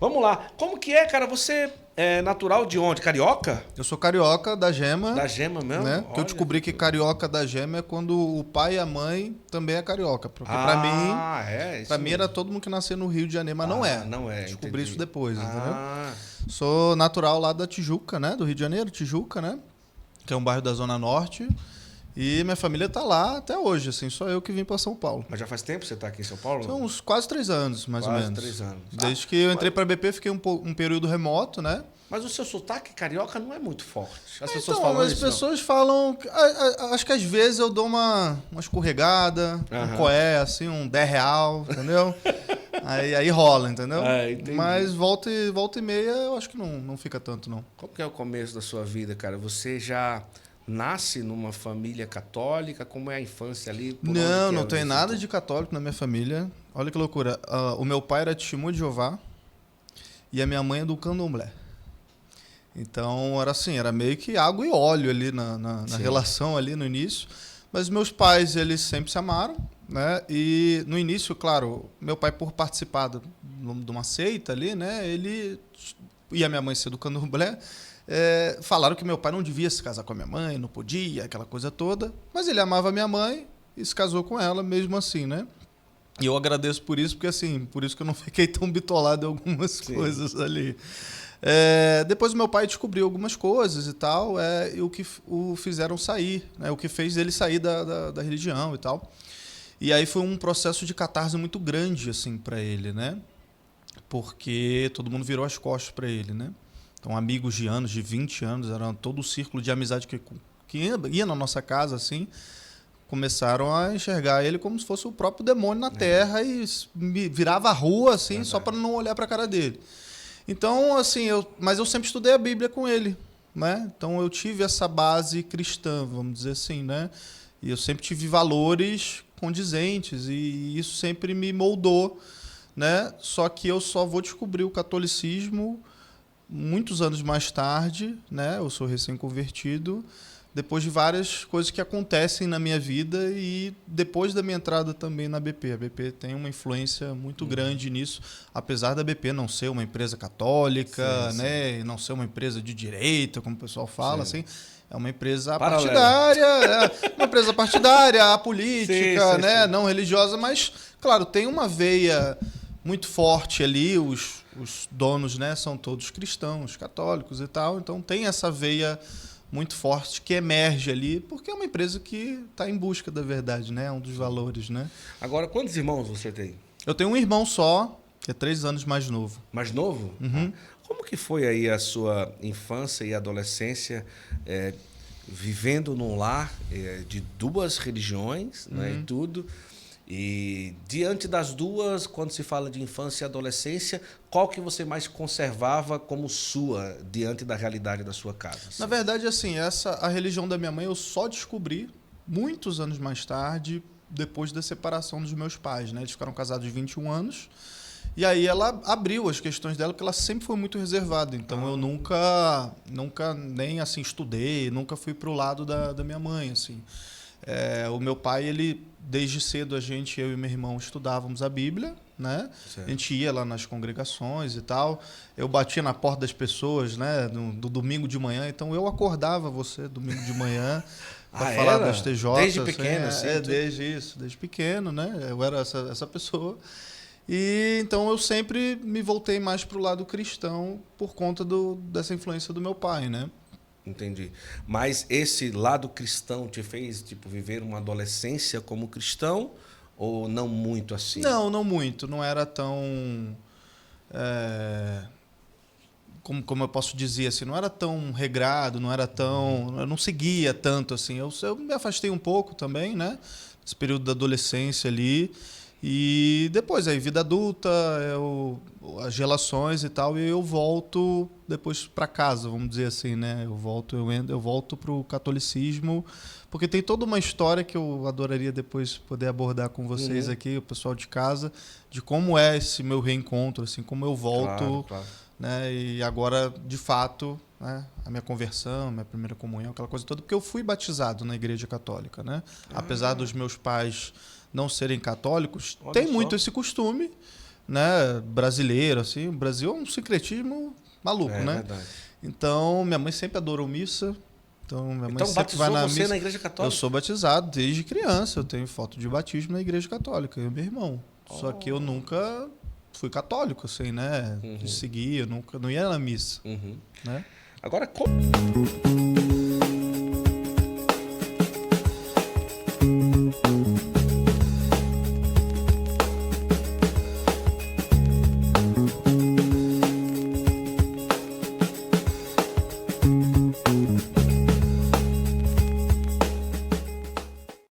Vamos lá. Como que é, cara? Você é natural de onde? Carioca? Eu sou carioca da Gema, Da Gema mesmo? né? Que eu Olha. descobri que carioca da Gema é quando o pai e a mãe também é carioca. Porque É, pra isso mim era mesmo. todo mundo que nasceu no Rio de Janeiro, mas não é. Não é, Descobri entendi. isso depois, entendeu? Ah, Sou natural lá da Tijuca, né? Do Rio de Janeiro, Tijuca, né? Que é um bairro da Zona Norte. E minha família tá lá até hoje, assim, só eu que vim pra São Paulo. mas já faz tempo que você tá aqui em São Paulo? São uns quase 3 anos, mais ou Quase menos. 3 anos. Desde que eu entrei pra BP, fiquei um período remoto, né? Mas o seu sotaque carioca não é muito forte. As pessoas Então, falam as isso, não? pessoas falam. Acho que às vezes eu dou uma escorregada, Aham. um coé, assim, um 10 real, entendeu? aí rola, entendeu? Entendi. Mas volta e meia eu acho que não fica tanto, não. Como que é o começo da sua vida, cara? Você já nasce numa família católica? Como é a infância ali? Por onde que Não é? tem nada de católico na minha família. Olha que loucura. O meu pai era testemunho de Jeová e a minha mãe é do candomblé. Então era assim, era meio que água e óleo ali na Sim. relação ali no início. Mas meus pais, eles sempre se amaram, né? E no início, claro, meu pai por participar de uma seita ali, né? Ele e a minha mãe ser do candomblé, falaram que meu pai não devia se casar com a minha mãe, não podia, aquela coisa toda. Mas ele amava a minha mãe e se casou com ela mesmo assim, né? E eu agradeço por isso, porque assim, por isso que eu não fiquei tão bitolado em algumas Sim. coisas ali. Depois o meu pai descobriu algumas coisas e tal, e o que o fizeram sair, né? O que fez ele sair da religião e tal. E aí foi um processo de catarse muito grande assim para ele, né? Porque todo mundo virou as costas para ele, né? Então amigos de anos, de 20 anos, era todo o círculo de amizade que ia na nossa casa assim, começaram a enxergar ele como se fosse o próprio demônio na terra e virava a rua assim, Verdade. só para não olhar para a cara dele. Então, assim, mas eu sempre estudei a Bíblia com ele, né? Então eu tive essa base cristã, vamos dizer assim, né? E eu sempre tive valores condizentes e isso sempre me moldou, né? Só que eu só vou descobrir o catolicismo muitos anos mais tarde, né? Eu sou recém-convertido, depois de várias coisas que acontecem na minha vida e depois da minha entrada também na BP. A BP tem uma influência muito grande nisso, apesar da BP não ser uma empresa católica, Sim, né, e não ser uma empresa de direita, como o pessoal fala, Sim. assim, é uma empresa Paralela. partidária, uma empresa partidária, apolítica, Sim, né, sim. não religiosa, mas, claro, tem uma veia muito forte ali, os donos, né, são todos cristãos, católicos e tal, então tem essa veia muito forte que emerge ali, porque é uma empresa que está em busca da verdade, né? É um dos valores, né? Agora, quantos irmãos você tem? Eu tenho um irmão só, que é 3 anos mais novo. Mais novo? Como que foi aí a sua infância e adolescência vivendo num lar de duas religiões, né, e tudo? E diante das duas, quando se fala de infância e adolescência, qual que você mais conservava como sua diante da realidade da sua casa? Assim? Na verdade, assim, a religião da minha mãe eu só descobri muitos anos mais tarde, depois da separação dos meus pais, né? Eles ficaram casados 21 anos. E aí ela abriu as questões dela, porque ela sempre foi muito reservada. Então eu nunca nem assim estudei, nunca fui pro lado da minha mãe, assim. O meu pai, ele desde cedo eu e meu irmão estudávamos a Bíblia, né? Certo. A gente ia lá nas congregações e tal. Eu batia na porta das pessoas, né? Do domingo de manhã. Então eu acordava você domingo de manhã para falar era? das TJ. Desde pequeno, assim? Desde pequeno, né? Eu era essa pessoa. E então eu sempre me voltei mais pro lado cristão por conta dessa influência do meu pai, né? Entendi. Mas esse lado cristão te fez tipo viver uma adolescência como cristão ou não muito assim? Não muito. Não era tão como eu posso dizer assim, não era tão regrado, não era tão, eu não seguia tanto assim. Eu me afastei um pouco também, né? Esse período da adolescência ali. E depois aí vida adulta, as relações e tal, e eu volto depois para casa, vamos dizer assim, né? Eu volto pro catolicismo, porque tem toda uma história que eu adoraria depois poder abordar com vocês aqui, o pessoal de casa, de como é esse meu reencontro, assim, como eu volto, Claro. né? E agora, de fato, né? A minha conversão, a minha primeira comunhão, aquela coisa toda, porque eu fui batizado na Igreja Católica, né? Apesar dos meus pais não serem católicos, Olha tem só. muito esse costume, né, brasileiro, assim. O Brasil é um sincretismo maluco, né? Verdade. Então, minha mãe sempre adorou missa. Então, minha mãe Então sempre batizou vai na você missa. na igreja católica? Eu sou batizado desde criança. Eu tenho foto de batismo na igreja católica, eu e meu irmão. Só que eu nunca fui católico, assim, né? De seguir, eu nunca, não ia na missa, né? Agora, como...